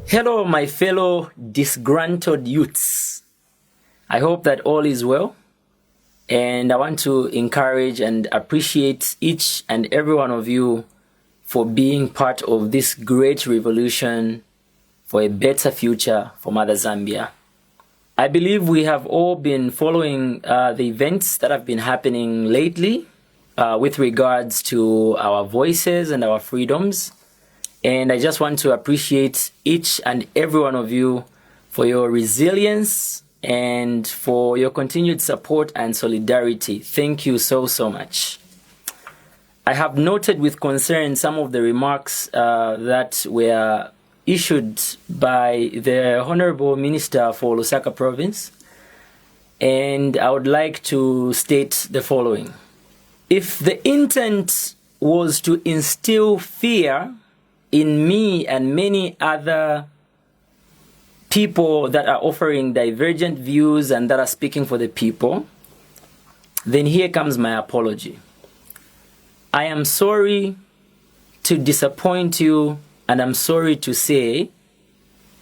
Hello, my fellow disgruntled youths. I hope that all is well. And I want to encourage and appreciate each and every one of you for being part of this great revolution for a better future for Mother Zambia. I believe we have all been following the events that have been happening lately with regards to our voices and our freedoms. And I just want to appreciate each and every one of you for your resilience and for your continued support and solidarity. Thank you so much. I have noted with concern some of the remarks that were issued by the Honorable Minister for Lusaka Province, and I would like to state the following. If the intent was to instill fear in me and many other people that are offering divergent views and that are speaking for the people, then here comes my apology. I am sorry to disappoint you, and I'm sorry to say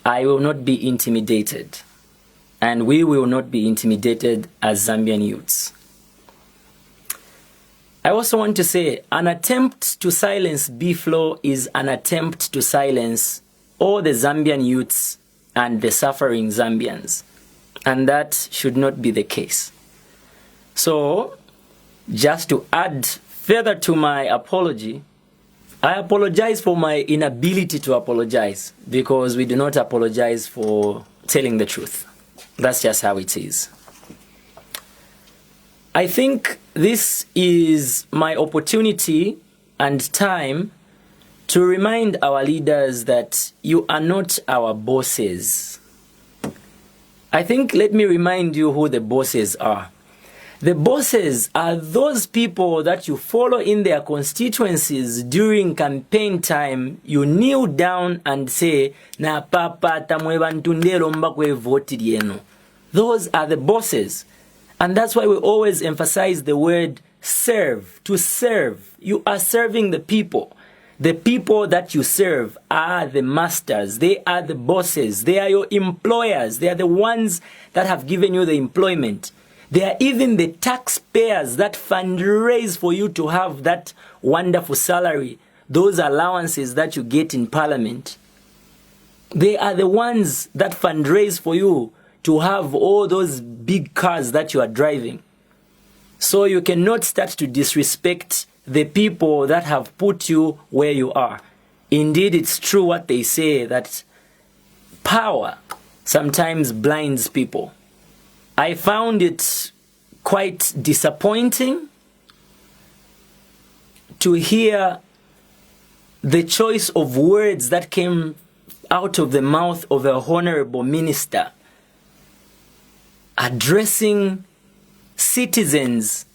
I will not be intimidated, and we will not be intimidated as Zambian youths. I also want to say an attempt to silence B-Flow is an attempt to silence all the Zambian youths and the suffering Zambians, and that should not be the case. So, just to add further to my apology, I apologize for my inability to apologize, because we do not apologize for telling the truth. That's just how it is. I think this is my opportunity and time to remind our leaders that you are not our bosses. I think, let me remind you who the bosses are. The bosses are those people that you follow in their constituencies during campaign time. You kneel down and say, "Na papa tamwe bantu ndelo mbakwe voti yenu." Those are the bosses. And that's why we always emphasize the word serve, to serve. You are serving the people. The people that you serve are the masters. They are the bosses. They are your employers. They are the ones that have given you the employment. They are even the taxpayers that fundraise for you to have that wonderful salary, those allowances that you get in parliament. They are the ones that fundraise for you to have all those big cars that you are driving. So you cannot start to disrespect the people that have put you where you are. Indeed, it's true what they say, that power sometimes blinds people. I found it quite disappointing to hear the choice of words that came out of the mouth of a honorable minister addressing citizens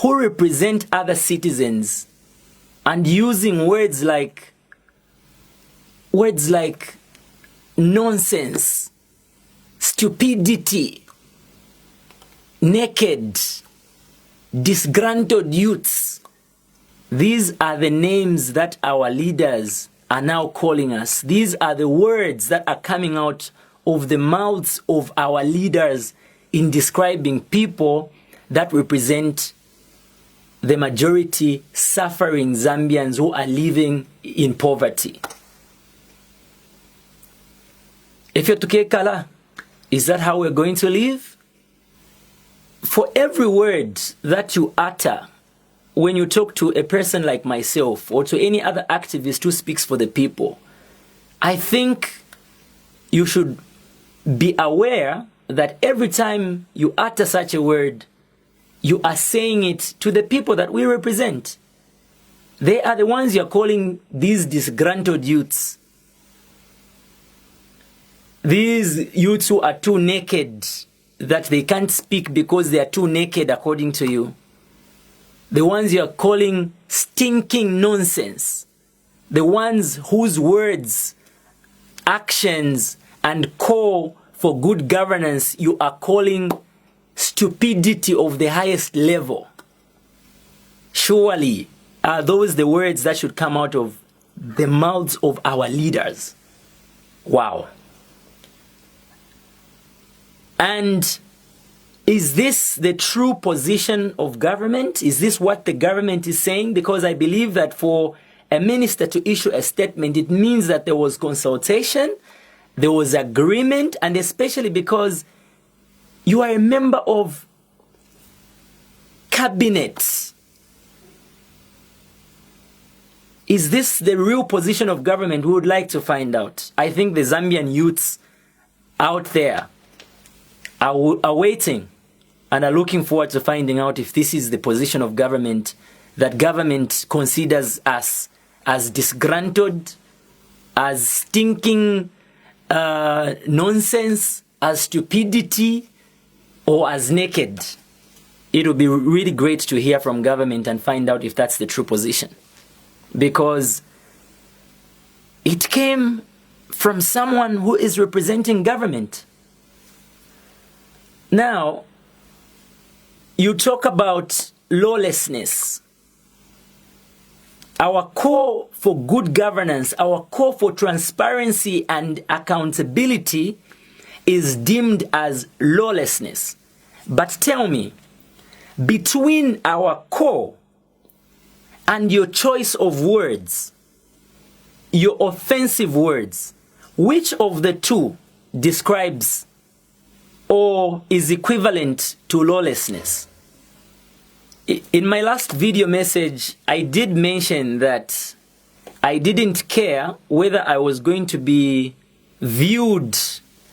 who represent other citizens, and using words like nonsense, stupidity, naked, disgruntled youths. These are the names that our leaders are now calling us. These are the words that are coming out of the mouths of our leaders in describing people that represent the majority suffering Zambians who are living in poverty. If you're Tukekala, is that how we're going to live? For every word that you utter when you talk to a person like myself or to any other activist who speaks for the people, I think you should be aware that every time you utter such a word, you are saying it to the people that we represent. They are the ones you're calling these disgruntled youths. These youths who are too naked, that they can't speak because they are too naked according to you. The ones you're calling stinking nonsense. The ones whose words, actions, and call for good governance you are calling stupidity of the highest level. Surely are those the words that should come out of the mouths of our leaders? Wow. And is this the true position of government? Is this what the government is saying? Because I believe that for a minister to issue a statement, it means that there was consultation, there was agreement, and especially because you are a member of cabinet. Is this the real position of government? We would like to find out. I think the Zambian youths out there are waiting and are looking forward to finding out if this is the position of government, that government considers us as disgruntled, as stinking nonsense, as stupidity, or as naked. It would be really great to hear from government and find out if that's the true position. Because it came from someone who is representing government. Now, you talk about lawlessness. Our call for good governance, our call for transparency and accountability is deemed as lawlessness. But tell me, between our call and your choice of words, your offensive words, which of the two describes or is equivalent to lawlessness? In my last video message, I did mention that I didn't care whether I was going to be viewed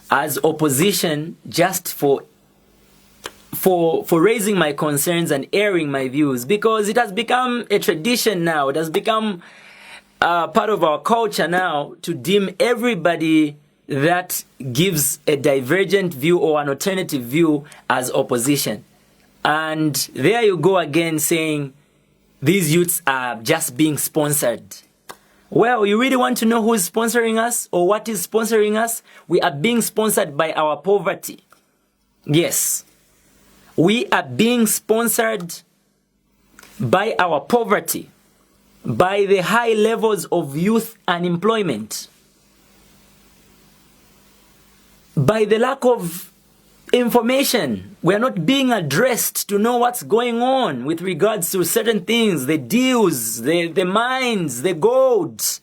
as opposition just for raising my concerns and airing my views, because it has become a tradition now. It has become part of our culture now to deem everybody that gives a divergent view or an alternative view as opposition. And there you go again saying these youths are just being sponsored. Well, you really want to know who is sponsoring us or what is sponsoring us? We are being sponsored by our poverty. Yes. We are being sponsored by our poverty, by the high levels of youth unemployment, by the lack of information. We are not being addressed to know what's going on with regards to certain things, the deals, the mines, the gold.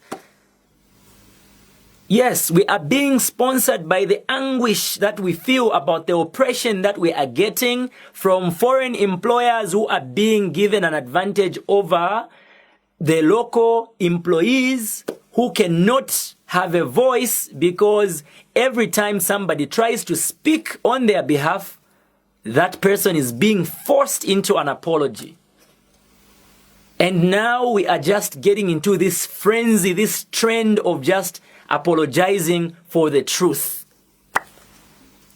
Yes, we are being sponsored by the anguish that we feel about the oppression that we are getting from foreign employers who are being given an advantage over the local employees who cannot have a voice, because every time somebody tries to speak on their behalf, that person is being forced into an apology. And now we are just getting into this frenzy, this trend of just apologizing for the truth.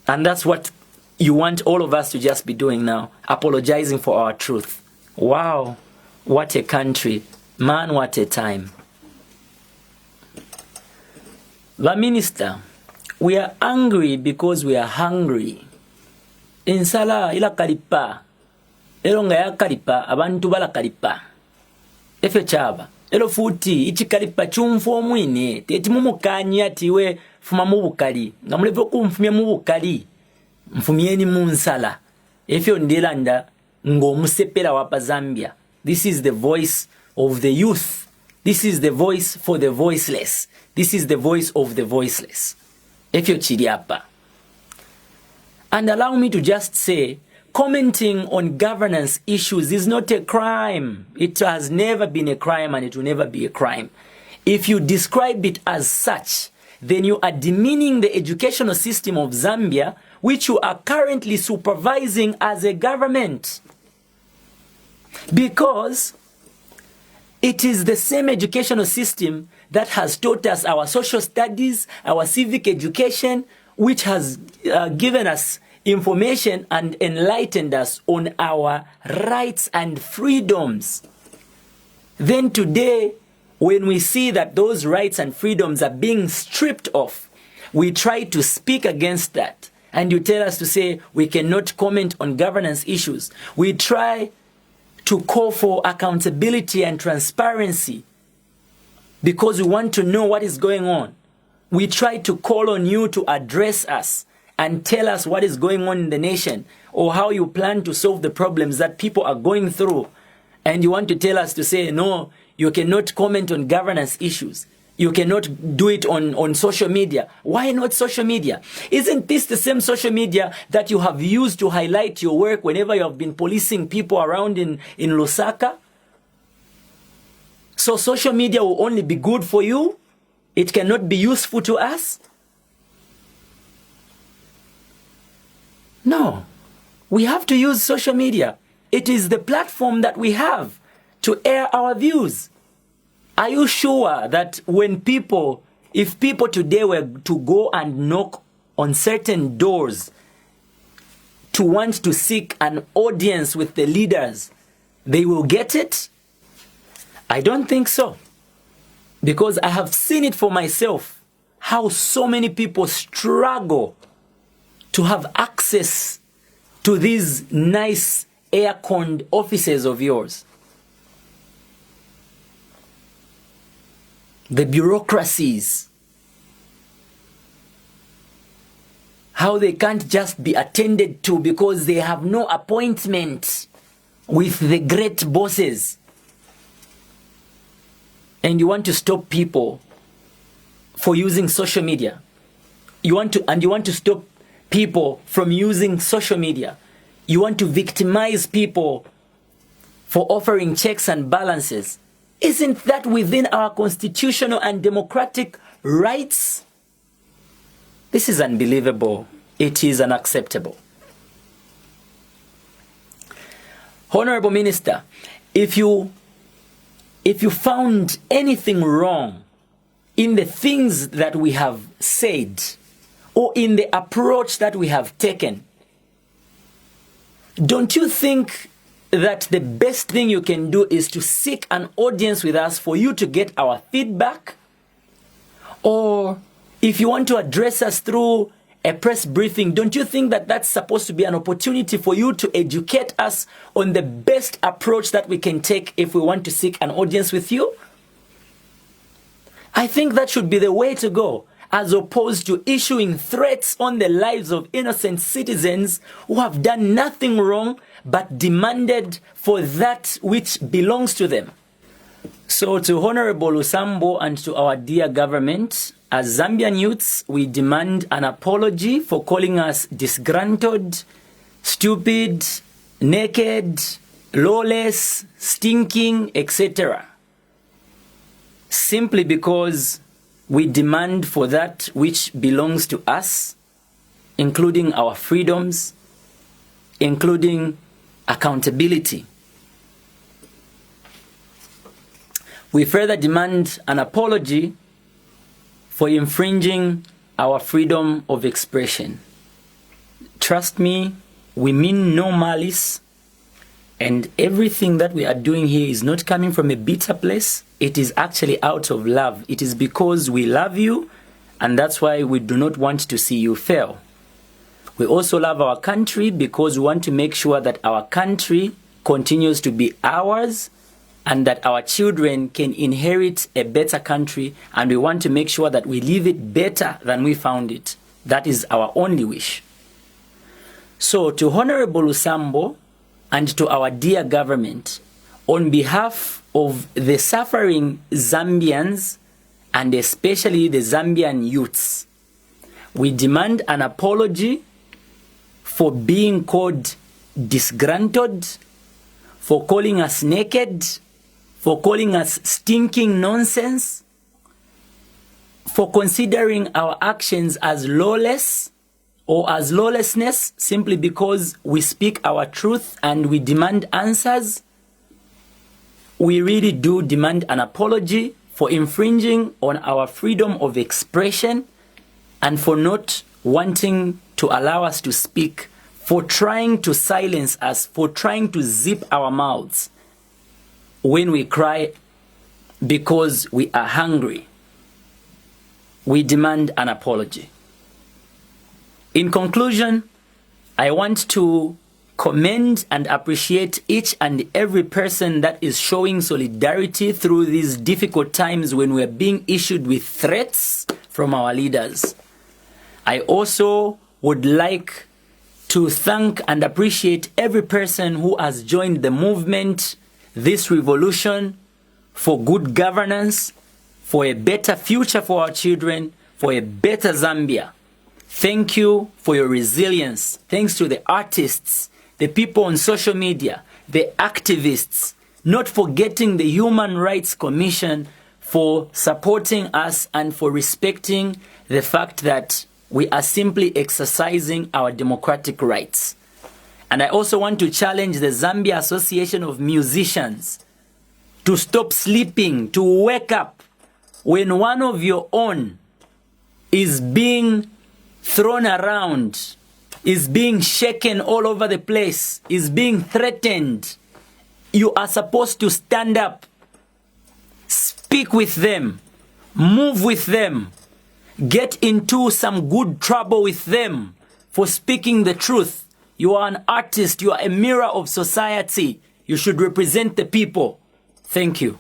And that's what you want all of us to just be doing now, apologizing for our truth. Wow, what a country. Man, what a time. The minister, we are angry because we are hungry. Ensala ila kalipa. Elonga ya kalipa, abantu bala kalipa. Efe chaba. Elo futi, ichi kalipa chumfu omwine. Teti mumukanyi atiwe fuma mubukali. Ngamulevo kumfumia mubukali. Mfumieni munsala. Efe ondelanda ngo musepela wapa Zambia. This is the voice of the youth. This is the voice for the voiceless. This is the voice of the voiceless. Efyo chiriapa. And allow me to just say, commenting on governance issues is not a crime. It has never been a crime and it will never be a crime. If you describe it as such, then you are demeaning the educational system of Zambia, which you are currently supervising as a government. Because it is the same educational system that has taught us our social studies, our civic education, which has given us information and enlightened us on our rights and freedoms. Then today, when we see that those rights and freedoms are being stripped off, we try to speak against that. And you tell us to say we cannot comment on governance issues. We try to call for accountability and transparency because we want to know what is going on. we try to call on you to address us and tell us what is going on in the nation or how you plan to solve the problems that people are going through, and you want to tell us to say, no, you cannot comment on governance issues. You cannot do it on social media. Why not social media? Isn't this the same social media that you have used to highlight your work whenever you have been policing people around in Lusaka? So social media will only be good for you? It cannot be useful to us? No. We have to use social media. It is the platform that we have to air our views. Are you sure that if people today were to go and knock on certain doors to want to seek an audience with the leaders, they will get it? I don't think so. Because I have seen it for myself, how so many people struggle to have access to these nice air-conned offices of yours. The bureaucracies, how they can't just be attended to because they have no appointment with the great bosses. And you want to stop people for using social media. You want to stop people from using social media. You want to victimize people for offering checks and balances. Isn't that within our constitutional and democratic rights? This is unbelievable. It is unacceptable. Honorable Minister, if you found anything wrong in the things that we have said or in the approach that we have taken, don't you think that the best thing you can do is to seek an audience with us for you to get our feedback? Or if you want to address us through a press briefing, don't you think that that's supposed to be an opportunity for you to educate us on the best approach that we can take if we want to seek an audience with you? I think that should be the way to go, as opposed to issuing threats on the lives of innocent citizens who have done nothing wrong but demanded for that which belongs to them. So to Honorable Lusambo and to our dear government, as Zambian youths, we demand an apology for calling us disgruntled, stupid, naked, lawless, stinking, etc. Simply because we demand for that which belongs to us, including our freedoms, including accountability. We further demand an apology for infringing our freedom of expression. Trust me, we mean no malice, and everything that we are doing here is not coming from a bitter place. It is actually out of love. It is because we love you, and that's why we do not want to see you fail. We also love our country because we want to make sure that our country continues to be ours and that our children can inherit a better country, and we want to make sure that we leave it better than we found it. That is our only wish. So to Honorable Lusambo and to our dear government, on behalf of the suffering Zambians and especially the Zambian youths, we demand an apology for being called disgruntled, for calling us naked, for calling us stinking nonsense, for considering our actions as lawless or as lawlessness simply because we speak our truth and we demand answers. We really do demand an apology for infringing on our freedom of expression and for not wanting to allow us to speak, for trying to silence us, for trying to zip our mouths when we cry because we are hungry. We demand an apology. In conclusion, I want to commend and appreciate each and every person that is showing solidarity through these difficult times when we're being issued with threats from our leaders. I also would like to thank and appreciate every person who has joined the movement, this revolution, for good governance, for a better future for our children, for a better Zambia. Thank you for your resilience. Thanks to the artists, the people on social media, the activists, not forgetting the Human Rights Commission for supporting us and for respecting the fact that we are simply exercising our democratic rights. And I also want to challenge the Zambia Association of Musicians to stop sleeping, to wake up when one of your own is being thrown around, is being shaken all over the place, is being threatened. You are supposed to stand up, speak with them, move with them, get into some good trouble with them for speaking the truth. You are an artist, you are a mirror of society. You should represent the people. Thank you.